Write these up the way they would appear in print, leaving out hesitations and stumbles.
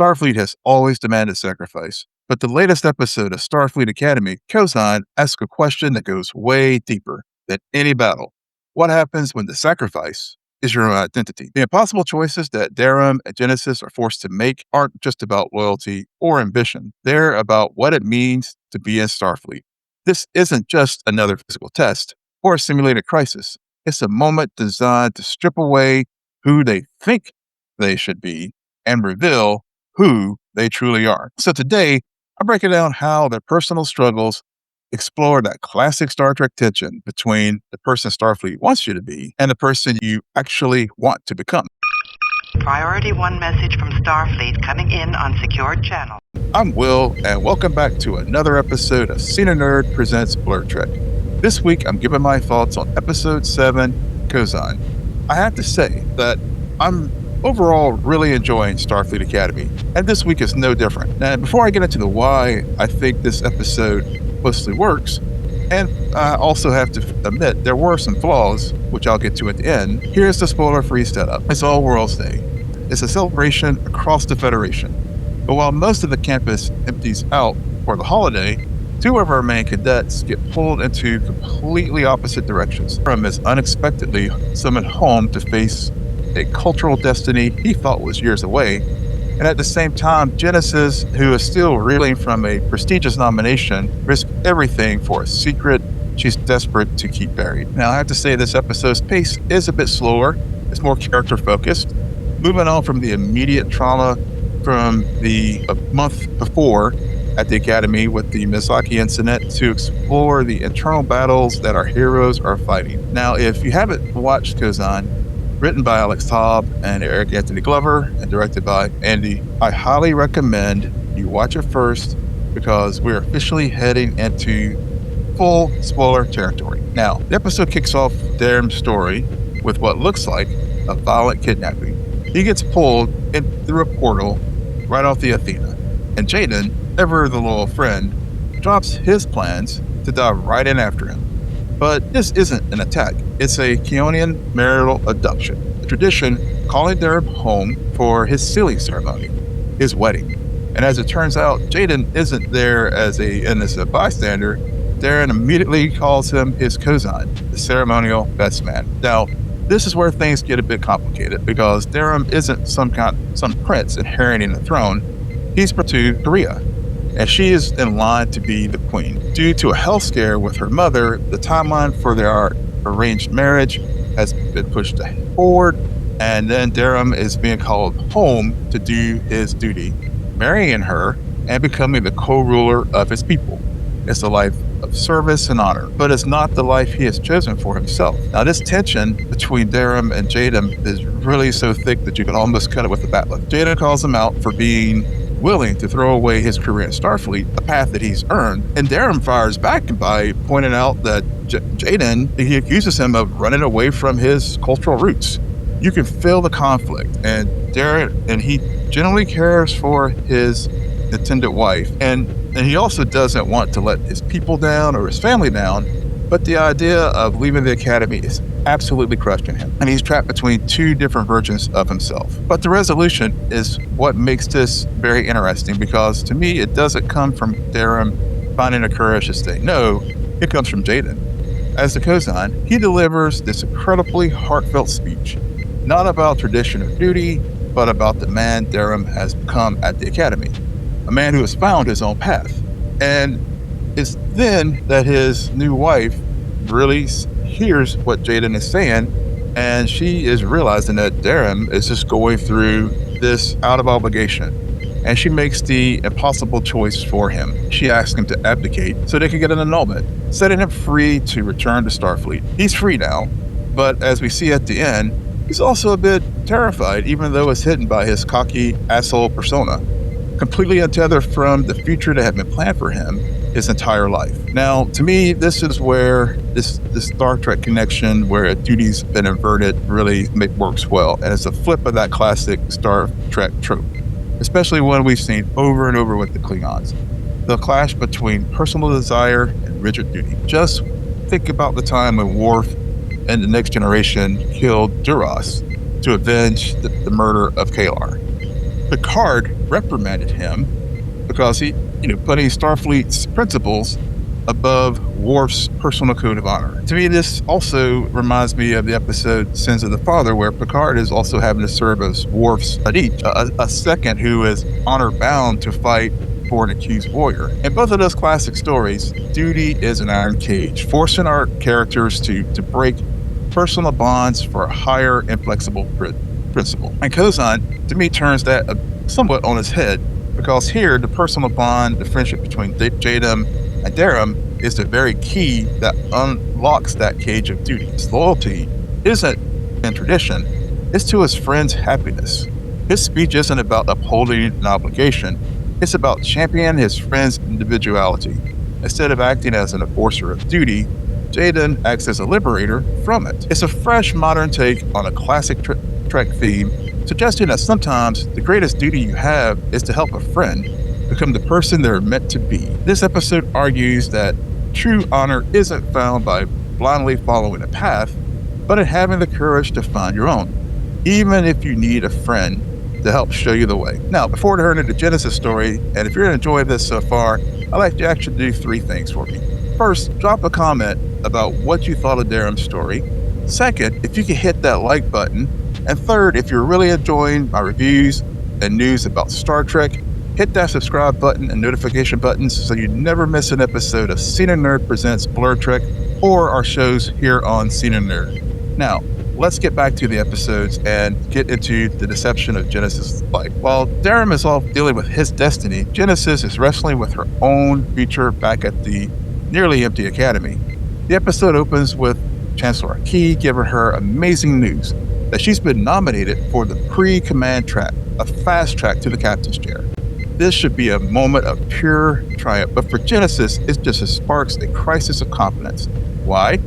Starfleet has always demanded sacrifice, but the latest episode of Starfleet Academy, Kozine, asks a question that goes way deeper than any battle. What happens when the sacrifice is your own identity? The impossible choices that Darem and Genesis are forced to make aren't just about loyalty or ambition. They're about what it means to be in Starfleet. This isn't just another physical test or a simulated crisis. It's a moment designed to strip away who they think they should be and reveal who they truly are. So today, I'm breaking down how their personal struggles explore that classic Star Trek tension between the person Starfleet wants you to be and the person you actually want to become. Priority 1 message from Starfleet coming in on secured channel. I'm Will, and welcome back to another episode of Zeine Nerd Presents Blur Trek. This week, I'm giving my thoughts on Episode 7, Kozine. I have to say that I'm overall really enjoying Starfleet Academy, and this week is no different. Now, before I get into the why I think this episode mostly works, and I also have to admit there were some flaws, which I'll get to at the end, here's the spoiler-free setup. It's All World's Day. It's a celebration across the Federation. But while most of the campus empties out for the holiday, two of our main cadets get pulled into completely opposite directions. Darem is unexpectedly summoned home to face a cultural destiny he thought was years away. And at the same time, Genesis, who is still reeling from a prestigious nomination, risks everything for a secret she's desperate to keep buried. Now, I have to say this episode's pace is a bit slower. It's more character-focused, moving on from the immediate trauma from the month before at the Academy with the Misaki incident to explore the internal battles that our heroes are fighting. Now, if you haven't watched Kozine, written by Alex Taub and Eric Anthony Glover and directed by Andy, I highly recommend you watch it first because we're officially heading into full spoiler territory. Now, the episode kicks off Darem's story with what looks like a violent kidnapping. He gets pulled in through a portal right off the Athena, and Jaden, ever the loyal friend, drops his plans to dive right in after him. But this isn't an attack. It's a Keonian marital abduction, a tradition calling Darem home for his sealing ceremony, his wedding. And as it turns out, Jaden isn't there as a innocent bystander. Darem immediately calls him his Kozine, the ceremonial best man. Now, this is where things get a bit complicated because Darem isn't some prince inheriting the throne. He's to Korea, and she is in line to be the queen. Due to a health scare with her mother, the timeline for their arranged marriage has been pushed forward, and then Darem is being called home to do his duty, marrying her and becoming the co-ruler of his people. It's a life of service and honor, but it's not the life he has chosen for himself. Now, this tension between Darem and Jaden is really so thick that you can almost cut it with a bat lift. Jaden calls him out for being willing to throw away his career in Starfleet, a path that he's earned, and Darem fires back by pointing out that Jaden, he accuses him of running away from his cultural roots. You can feel the conflict, and he genuinely cares for his intended wife, and he also doesn't want to let his people down or his family down, but the idea of leaving the Academy is absolutely crushing him, and he's trapped between two different versions of himself. But the resolution is what makes this very interesting, because to me, it doesn't come from Darem finding the courage to stay. No, it comes from Jaden. As the Kozine, he delivers this incredibly heartfelt speech, not about tradition or duty, but about the man Darem has become at the Academy, a man who has found his own path. And it's then that his new wife really hears what Jaden is saying, and she is realizing that Darem is just going through this out of obligation, and she makes the impossible choice for him. She asks him to abdicate so they can get an annulment, setting him free to return to Starfleet. He's free now, but as we see at the end, he's also a bit terrified, even though it's hidden by his cocky asshole persona, completely untethered from the future that had been planned for him his entire life. Now, to me, this is where this Star Trek connection, where a duty's been inverted, really works well. And it's a flip of that classic Star Trek trope, especially one we've seen over and over with the Klingons. The clash between personal desire and rigid duty. Just think about the time when Worf and the Next Generation killed Duras to avenge the murder of Kalar. Picard reprimanded him because he, putting Starfleet's principles above Worf's personal code of honor. To me, this also reminds me of the episode Sins of the Father, where Picard is also having to serve as Worf's Hadith, a second who is honor bound to fight for an accused warrior. In both of those classic stories, duty is an iron cage, forcing our characters to break personal bonds for a higher inflexible principle. And Kozan, to me, turns that somewhat on its head, because here, the personal bond, the friendship between Jadam and Darem is the very key that unlocks that cage of duty. His loyalty isn't in tradition, it's to his friend's happiness. His speech isn't about upholding an obligation, it's about championing his friend's individuality. Instead of acting as an enforcer of duty, Jaden acts as a liberator from it. It's a fresh, modern take on a classic Trek theme, suggesting that sometimes the greatest duty you have is to help a friend become the person they're meant to be. This episode argues that true honor isn't found by blindly following a path, but in having the courage to find your own, even if you need a friend to help show you the way. Now, before I turn into the Genesis story, and if you're enjoying this so far, I'd like you to actually do 3 things for me. First, drop a comment about what you thought of Darem's story. Second, if you could hit that like button. And third, if you're really enjoying my reviews and news about Star Trek, hit that subscribe button and notification buttons so you never miss an episode of Cine Nerd Presents Blur Trek or our shows here on Cine Nerd. Now, let's get back to the episodes and get into the deception of Genesis' life. While Darem is off dealing with his destiny, Genesis is wrestling with her own future back at the nearly empty academy. The episode opens with Chancellor Key giving her amazing news that she's been nominated for the pre-command track, a fast track to the captain's chair. This should be a moment of pure triumph, but for Genesis, it just sparks a crisis of confidence. Why?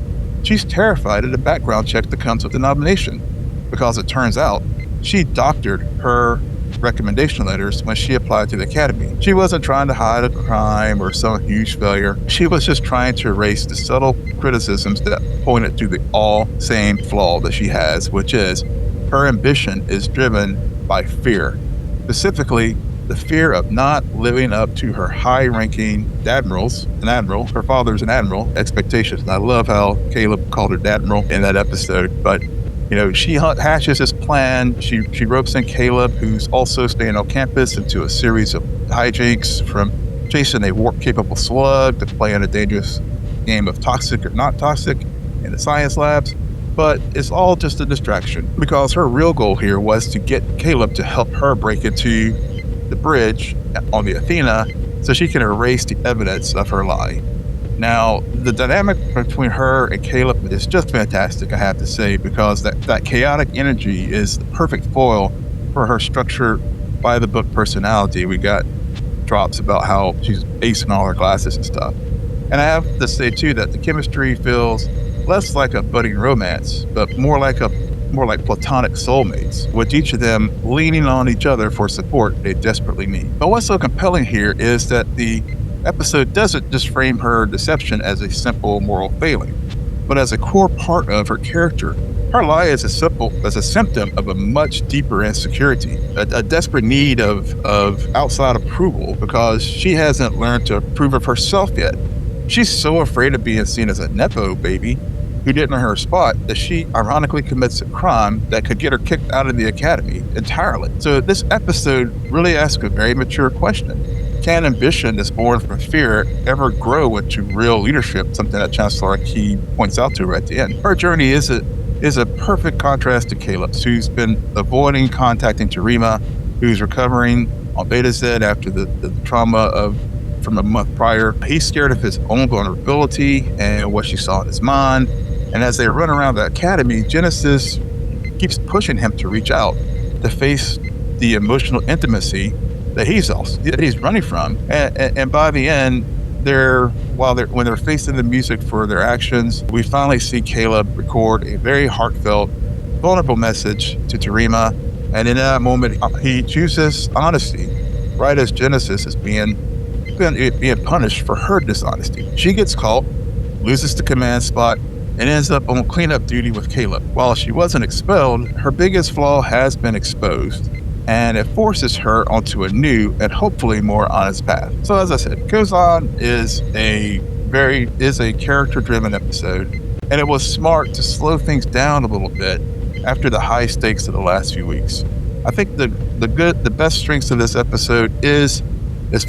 She's terrified of the background check that comes with the nomination, because it turns out she doctored her recommendation letters when she applied to the academy. She wasn't trying to hide a crime or some huge failure. She was just trying to erase the subtle criticisms that pointed to the all same flaw that she has, which is her ambition is driven by fear. Specifically, the fear of not living up to her high-ranking her father's an admiral, expectations. And I love how Caleb called her Dadmiral in that episode, but she hatches this plan. She ropes in Caleb, who's also staying on campus, into a series of hijinks, from chasing a warp-capable slug to playing a dangerous game of toxic or not toxic in the science labs. But it's all just a distraction, because her real goal here was to get Caleb to help her break into the bridge on the Athena so she can erase the evidence of her lie. Now, the dynamic between her and Caleb is just fantastic, I have to say, because that chaotic energy is the perfect foil for her structured by-the-book personality. We got drops about how she's acing all her classes and stuff. And I have to say, too, that the chemistry feels less like a budding romance, but more like platonic soulmates, with each of them leaning on each other for support they desperately need. But what's so compelling here is that the episode doesn't just frame her deception as a simple moral failing, but as a core part of her character. Her lie is as a symptom of a much deeper insecurity, a desperate need of outside approval, because she hasn't learned to approve of herself yet. She's so afraid of being seen as a Nepo baby who didn't earn her spot that she ironically commits a crime that could get her kicked out of the academy entirely. So this episode really asks a very mature question. Can ambition that's born from fear ever grow into real leadership? Something that Chancellor Key points out to her at the end. Her journey is a perfect contrast to Caleb's, who's been avoiding contacting Terima, who's recovering on Beta Z after the trauma from a month prior. He's scared of his own vulnerability and what she saw in his mind. And as they run around the academy, Genesis keeps pushing him to reach out, to face the emotional intimacy that he's running from. And by the end, when they're facing the music for their actions, we finally see Caleb record a very heartfelt, vulnerable message to Terima. And in that moment, he chooses honesty, right as Genesis is being punished for her dishonesty. She gets caught, loses the command spot, and ends up on cleanup duty with Caleb. While she wasn't expelled, her biggest flaw has been exposed. and it forces her onto a new and hopefully more honest path. So as I said, Kozan is a character-driven episode, and it was smart to slow things down a little bit after the high stakes of the last few weeks. I think the best strengths of this episode is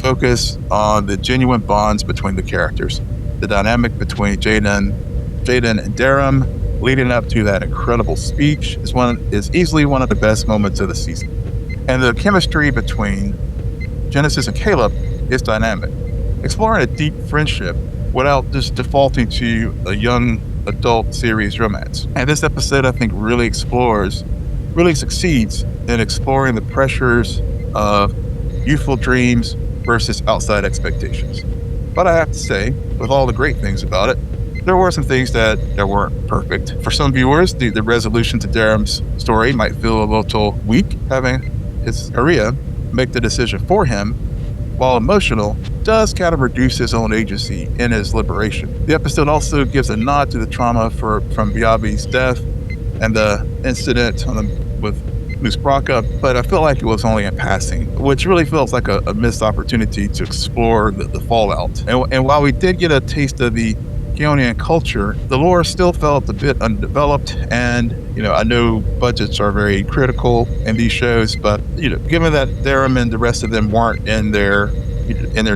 focus on the genuine bonds between the characters. The dynamic between Jaden and Darem leading up to that incredible speech is easily one of the best moments of the season. And the chemistry between Genesis and Caleb is dynamic, exploring a deep friendship without just defaulting to a young adult series romance. And this episode, I think, really succeeds in exploring the pressures of youthful dreams versus outside expectations. But I have to say, with all the great things about it, there were some things that weren't perfect. For some viewers, the resolution to Darem's story might feel a little weak, having his Aria make the decision for him, while emotional, does kind of reduce his own agency in his liberation. The episode also gives a nod to the trauma from Biabi's death and the incident with Moose Braca, but I feel like it was only in passing, which really feels like a missed opportunity to explore the fallout. And while we did get a taste of the Keonian culture, the lore still felt a bit undeveloped, and I know budgets are very critical in these shows, but given that Darem and the rest of them weren't in their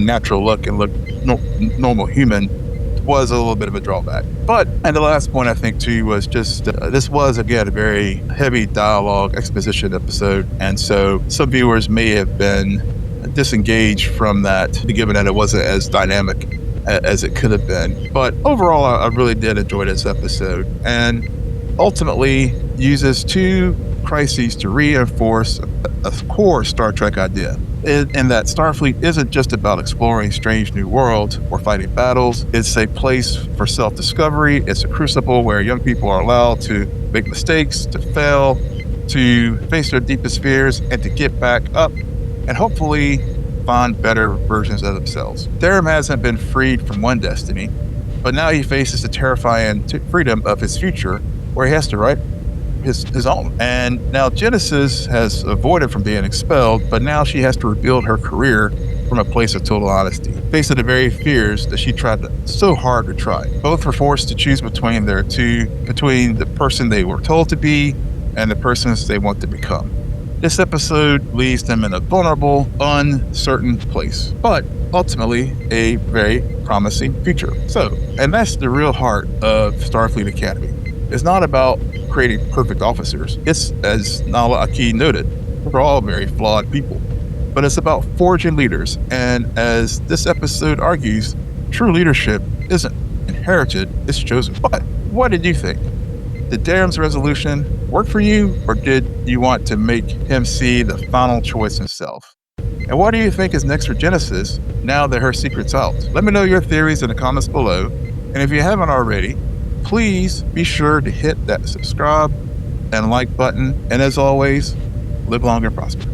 natural look and look normal human, was a little bit of a drawback. And the last point I think too was just this was again a very heavy dialogue exposition episode, and so some viewers may have been disengaged from that, given that it wasn't as dynamic as it could have been. But overall, I really did enjoy this episode, and ultimately uses two crises to reinforce a core Star Trek idea. In that Starfleet isn't just about exploring strange new worlds or fighting battles. It's a place for self-discovery. It's a crucible where young people are allowed to make mistakes, to fail, to face their deepest fears, and to get back up and hopefully find better versions of themselves. Darem hasn't been freed from one destiny, but now he faces the terrifying freedom of his future, where he has to write his own. And now Genesis has avoided from being expelled, but now she has to rebuild her career from a place of total honesty, facing the very fears that she tried so hard to try. Both were forced to choose between the person they were told to be and the persons they want to become. This episode leaves them in a vulnerable, uncertain place, but ultimately a very promising future. And that's the real heart of Starfleet Academy. It's not about creating perfect officers. It's, as Nala Aki noted, we're all very flawed people. But it's about forging leaders, and as this episode argues, true leadership isn't inherited, it's chosen. But what did you think? Did Darem's resolution work for you, or did you want to make him see the final choice himself? And what do you think is next for Genesis now that her secret's out? Let me know your theories in the comments below. And if you haven't already, please be sure to hit that subscribe and like button. And as always, live long and prosper.